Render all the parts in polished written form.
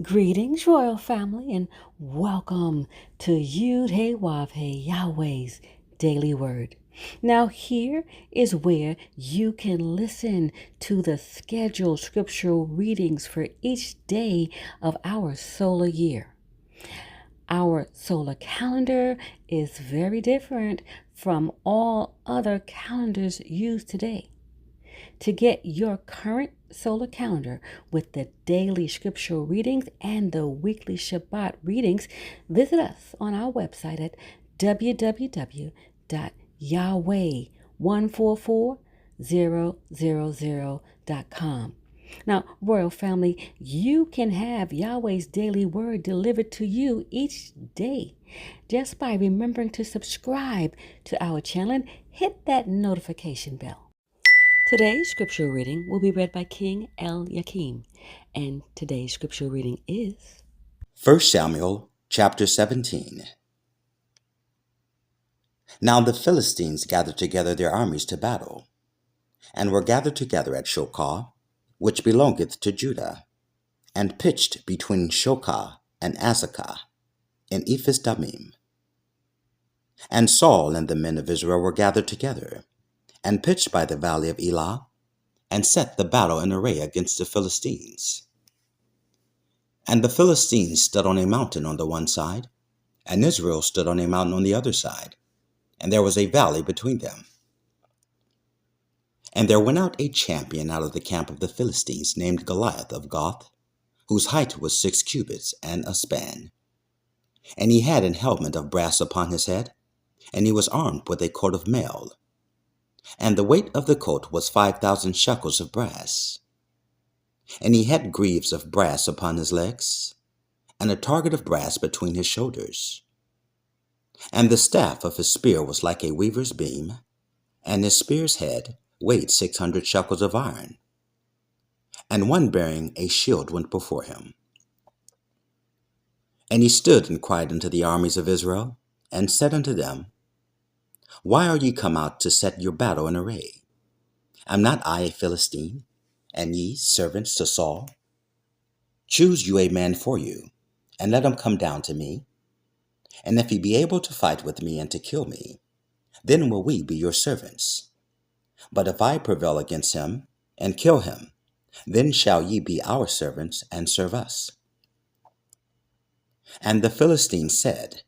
Greetings, royal family, and welcome to Yud Hey Wav Hey Yahweh's Daily Word. Now, here is where you can listen to the scheduled scriptural readings for each day of our solar year. Our solar calendar is very different from all other calendars used today. To get your current solar calendar with the daily scriptural readings and the weekly Shabbat readings, visit us on our website at www.yahweh144000.com. Now, Royal Family, you can have Yahweh's daily word delivered to you each day just by remembering to subscribe to our channel and hit that notification bell. Today's scripture reading will be read by King Yakim, and today's scripture reading is 1 Samuel chapter 17. Now the Philistines gathered together their armies to battle, and were gathered together at Shokah, which belongeth to Judah, and pitched between Shokah and Azekah in Ephes Damim. And Saul and the men of Israel were gathered together, and pitched by the valley of Elah, and set the battle in array against the Philistines. And the Philistines stood on a mountain on the one side, and Israel stood on a mountain on the other side, and there was a valley between them. And there went out a champion out of the camp of the Philistines, named Goliath of Gath, whose height was 6 cubits and a span. And he had an helmet of brass upon his head, and he was armed with a coat of mail. And the weight of the coat was 5,000 shekels of brass. And he had greaves of brass upon his legs, and a target of brass between his shoulders. And the staff of his spear was like a weaver's beam, and his spear's head weighed 600 shekels of iron. And one bearing a shield went before him. And he stood and cried unto the armies of Israel, and said unto them, Why are ye come out to set your battle in array? Am not I a Philistine, and ye servants to Saul? Choose you a man for you, and let him come down to me. And if he be able to fight with me and to kill me, then will we be your servants. But if I prevail against him, and kill him, then shall ye be our servants, and serve us. And the Philistines said,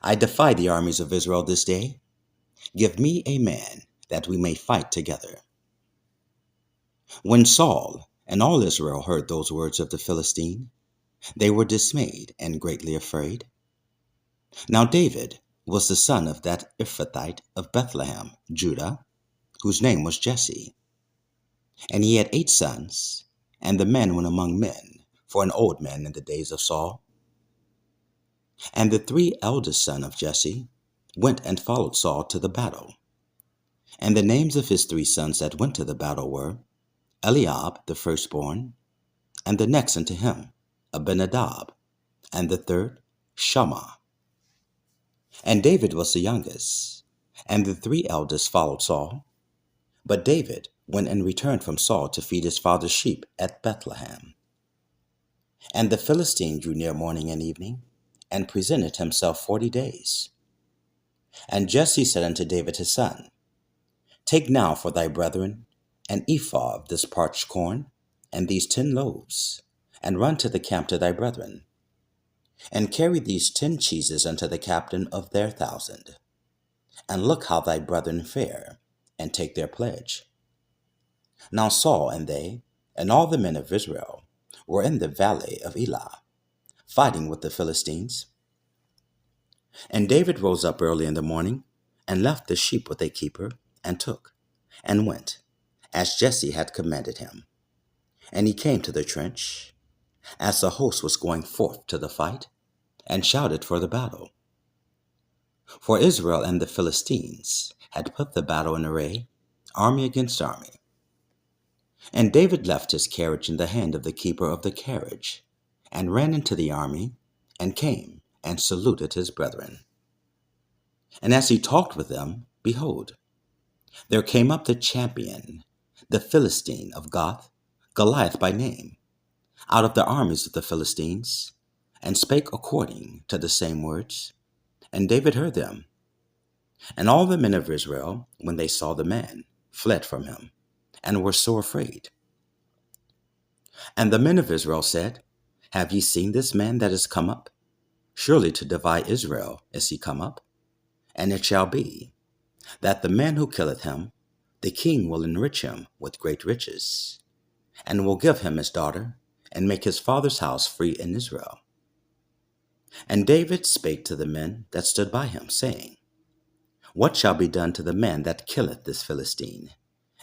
I defy the armies of Israel this day. Give me a man, that we may fight together. When Saul and all Israel heard those words of the Philistine, they were dismayed and greatly afraid. Now David was the son of that Ephrathite of Bethlehem, Judah, whose name was Jesse. And he had 8 sons, and the men went among men, for an old man in the days of Saul. And the 3 eldest sons of Jesse went and followed Saul to the battle. And the names of his 3 sons that went to the battle were Eliab the firstborn, and the next unto him Abinadab, and the third Shammah. And David was the youngest, and the 3 eldest followed Saul. But David went and returned from Saul to feed his father's sheep at Bethlehem. And the Philistine drew near morning and evening, and presented himself 40 days. And Jesse said unto David his son, Take now for thy brethren an ephah of this parched corn, and these 10 loaves, and run to the camp to thy brethren, and carry these 10 cheeses unto the captain of their 1,000, and look how thy brethren fare, and take their pledge. Now Saul and they, and all the men of Israel, were in the valley of Elah, fighting with the Philistines. And David rose up early in the morning, and left the sheep with a keeper, and took, and went, as Jesse had commanded him. And he came to the trench, as the host was going forth to the fight, and shouted for the battle. For Israel and the Philistines had put the battle in array, army against army. And David left his carriage in the hand of the keeper of the carriage, and ran into the army, and came and saluted his brethren. And as he talked with them, behold, there came up the champion, the Philistine of Gath, Goliath by name, out of the armies of the Philistines, and spake according to the same words. And David heard them. And all the men of Israel, when they saw the man, fled from him, and were sore afraid. And the men of Israel said, Have ye seen this man that is come up? Surely to divide Israel is he come up. And it shall be, that the man who killeth him, the king will enrich him with great riches, and will give him his daughter, and make his father's house free in Israel. And David spake to the men that stood by him, saying, What shall be done to the man that killeth this Philistine,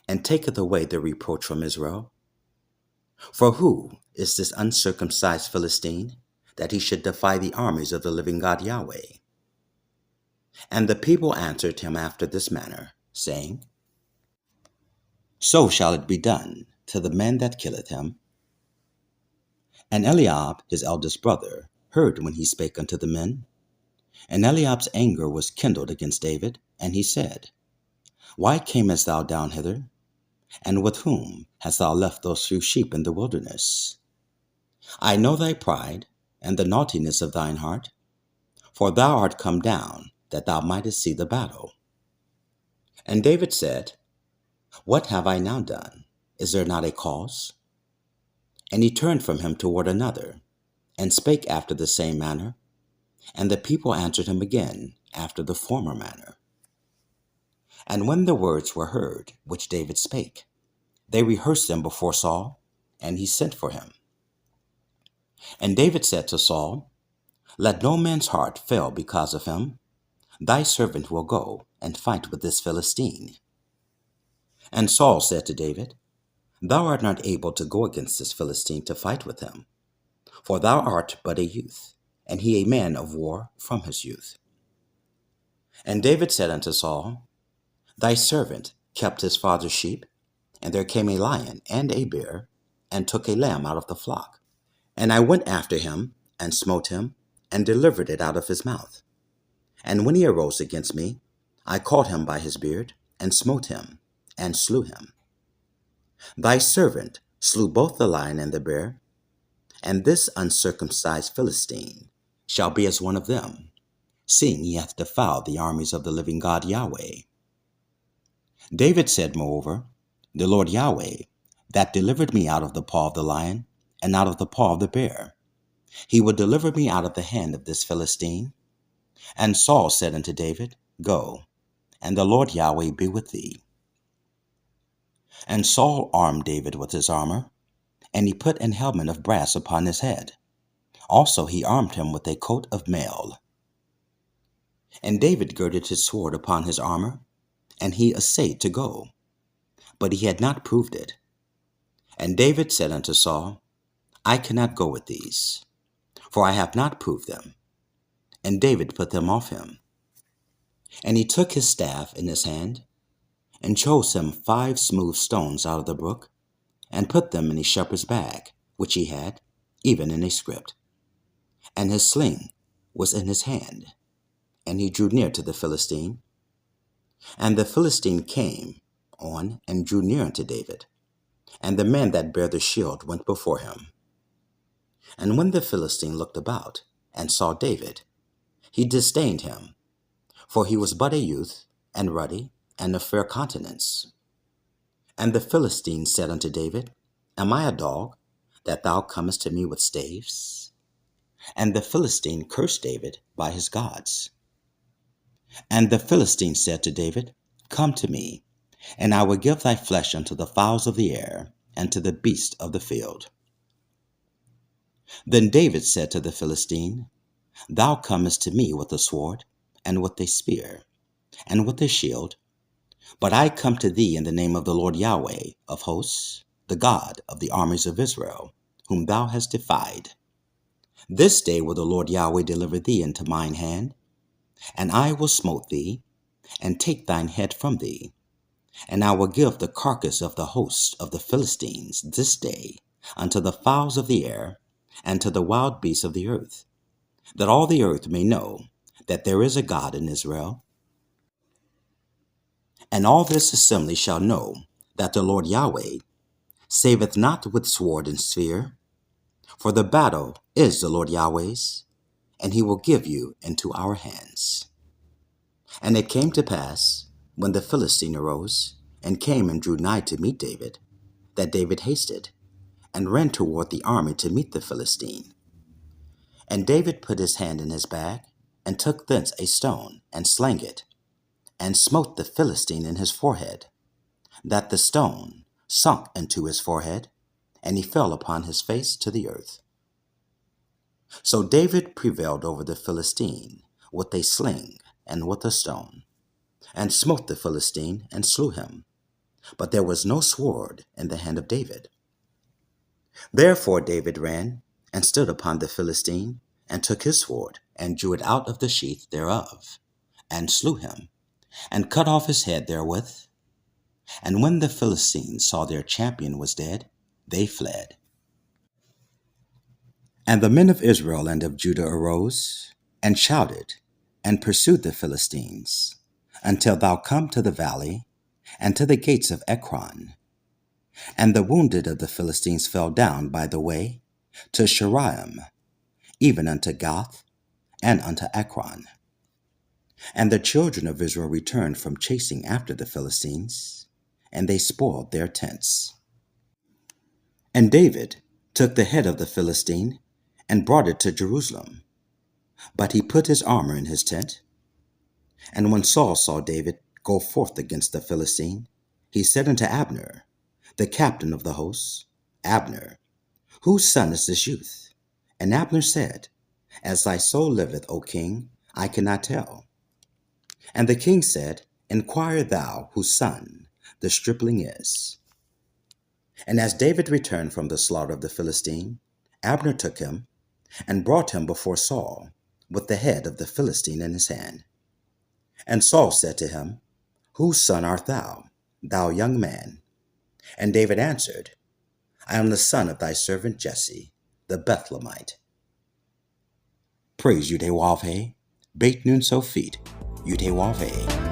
and taketh away the reproach from Israel? For who is this uncircumcised Philistine, that he should defy the armies of the living God Yahweh? And the people answered him after this manner, saying, So shall it be done to the man that killeth him. And Eliab, his eldest brother, heard when he spake unto the men. And Eliab's anger was kindled against David, and he said, Why camest thou down hither? And with whom hast thou left those few sheep in the wilderness? I know thy pride, and the naughtiness of thine heart, for thou art come down, that thou mightest see the battle. And David said, What have I now done? Is there not a cause? And he turned from him toward another, and spake after the same manner. And the people answered him again after the former manner. And when the words were heard which David spake, they rehearsed them before Saul, and he sent for him. And David said to Saul, Let no man's heart fail because of him. Thy servant will go and fight with this Philistine. And Saul said to David, Thou art not able to go against this Philistine to fight with him, for thou art but a youth, and he a man of war from his youth. And David said unto Saul, Thy servant kept his father's sheep, and there came a lion and a bear, and took a lamb out of the flock. And I went after him, and smote him, and delivered it out of his mouth. And when he arose against me, I caught him by his beard, and smote him, and slew him. Thy servant slew both the lion and the bear, and this uncircumcised Philistine shall be as one of them, seeing he hath defiled the armies of the living God Yahweh. David said, moreover, The Lord Yahweh, that delivered me out of the paw of the lion, and out of the paw of the bear, he will deliver me out of the hand of this Philistine. And Saul said unto David, Go, and the Lord Yahweh be with thee. And Saul armed David with his armor, and he put an helmet of brass upon his head. Also he armed him with a coat of mail. And David girded his sword upon his armor, and he essayed to go, but he had not proved it. And David said unto Saul, I cannot go with these, for I have not proved them. And David put them off him. And he took his staff in his hand, and chose him 5 smooth stones out of the brook, and put them in a shepherd's bag, which he had, even in a scrip. And his sling was in his hand, and he drew near to the Philistine. And the Philistine came on and drew near unto David, and the man that bare the shield went before him. And when the Philistine looked about, and saw David, he disdained him, for he was but a youth, and ruddy, and of fair countenance. And the Philistine said unto David, Am I a dog, that thou comest to me with staves? And the Philistine cursed David by his gods. And the Philistine said to David, Come to me, and I will give thy flesh unto the fowls of the air, and to the beasts of the field. Then David said to the Philistine, Thou comest to me with a sword, and with a spear, and with a shield, but I come to thee in the name of the Lord Yahweh of hosts, the God of the armies of Israel, whom thou hast defied. This day will the Lord Yahweh deliver thee into mine hand, and I will smote thee, and take thine head from thee. And I will give the carcass of the hosts of the Philistines this day unto the fowls of the air, and to the wild beasts of the earth, that all the earth may know that there is a God in Israel. And all this assembly shall know that the Lord Yahweh saveth not with sword and spear, For the battle is the Lord Yahweh's, and he will give you into our hands. And it came to pass, when the Philistine arose, and came and drew nigh to meet David, that David hasted, and ran toward the army to meet the Philistine. And David put his hand in his bag, and took thence a stone, and slang it, and smote the Philistine in his forehead, that the stone sunk into his forehead, and he fell upon his face to the earth. So David prevailed over the Philistine with a sling and with a stone, and smote the Philistine and slew him. But there was no sword in the hand of David. Therefore David ran and stood upon the Philistine, and took his sword, and drew it out of the sheath thereof, and slew him, and cut off his head therewith. And when the Philistines saw their champion was dead, they fled. And the men of Israel and of Judah arose, and shouted, and pursued the Philistines, until thou come to the valley, and to the gates of Ekron. And the wounded of the Philistines fell down by the way to Sharaim, even unto Gath, and unto Ekron. And the children of Israel returned from chasing after the Philistines, and they spoiled their tents. And David took the head of the Philistine, and brought it to Jerusalem. But he put his armor in his tent. And when Saul saw David go forth against the Philistine, he said unto Abner, the captain of the host, Abner, whose son is this youth? And Abner said, As thy soul liveth, O king, I cannot tell. And the king said, Inquire thou whose son the stripling is. And as David returned from the slaughter of the Philistine, Abner took him, and brought him before Saul, with the head of the Philistine in his hand. And Saul said to him, Whose son art thou, thou young man? And David answered, I am the son of thy servant Jesse, the Bethlehemite. Praise Yahweh, Beit Nun Sophit, Yahweh.